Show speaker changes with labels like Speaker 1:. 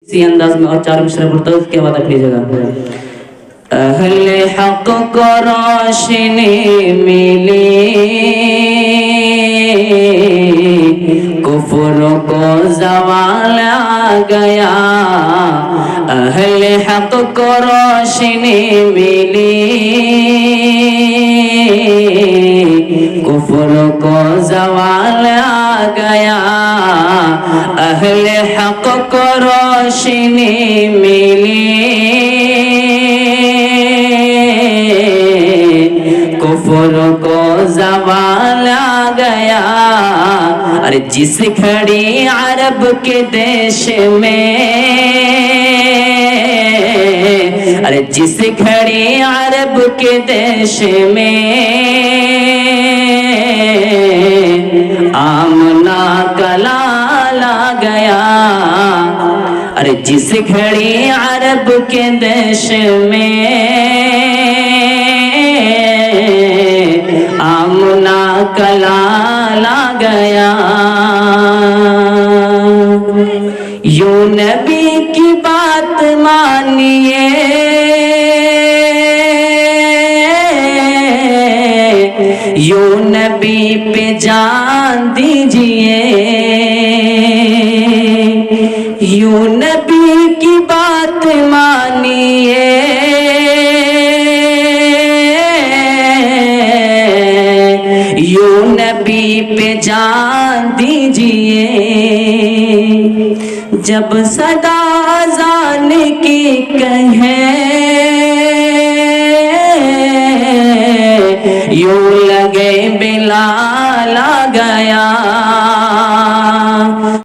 Speaker 1: इसी अंदाज में और 4 मिसरे पढ़ता हूँ, उसके बाद आप लीजिएगा। अहले हक को रोशनी मिली, कुफ्र को ज़वाल आ गया। अहले हक को रोशनी मिली, कुफ्र को ज़वाल आ गया। अहले हक को रोशनी मिली, कुफ्र को ज़वाल आ गया। अरे जिस घड़ी अरब के देश में, अरे जिस घड़ी अरब के देश में आमना का लाल आ गया। अरे जिस घड़ी अरब के देश में आमना का लाल आ गया। यूं नबी की बात मानिए, यूं नबी पे जान दीजिए। यूं नबी की बात मानिए, यूं नबी पे जान दीजिए। जब सदा अज़ान की कहे, यूं लगे बिलाल आ गया।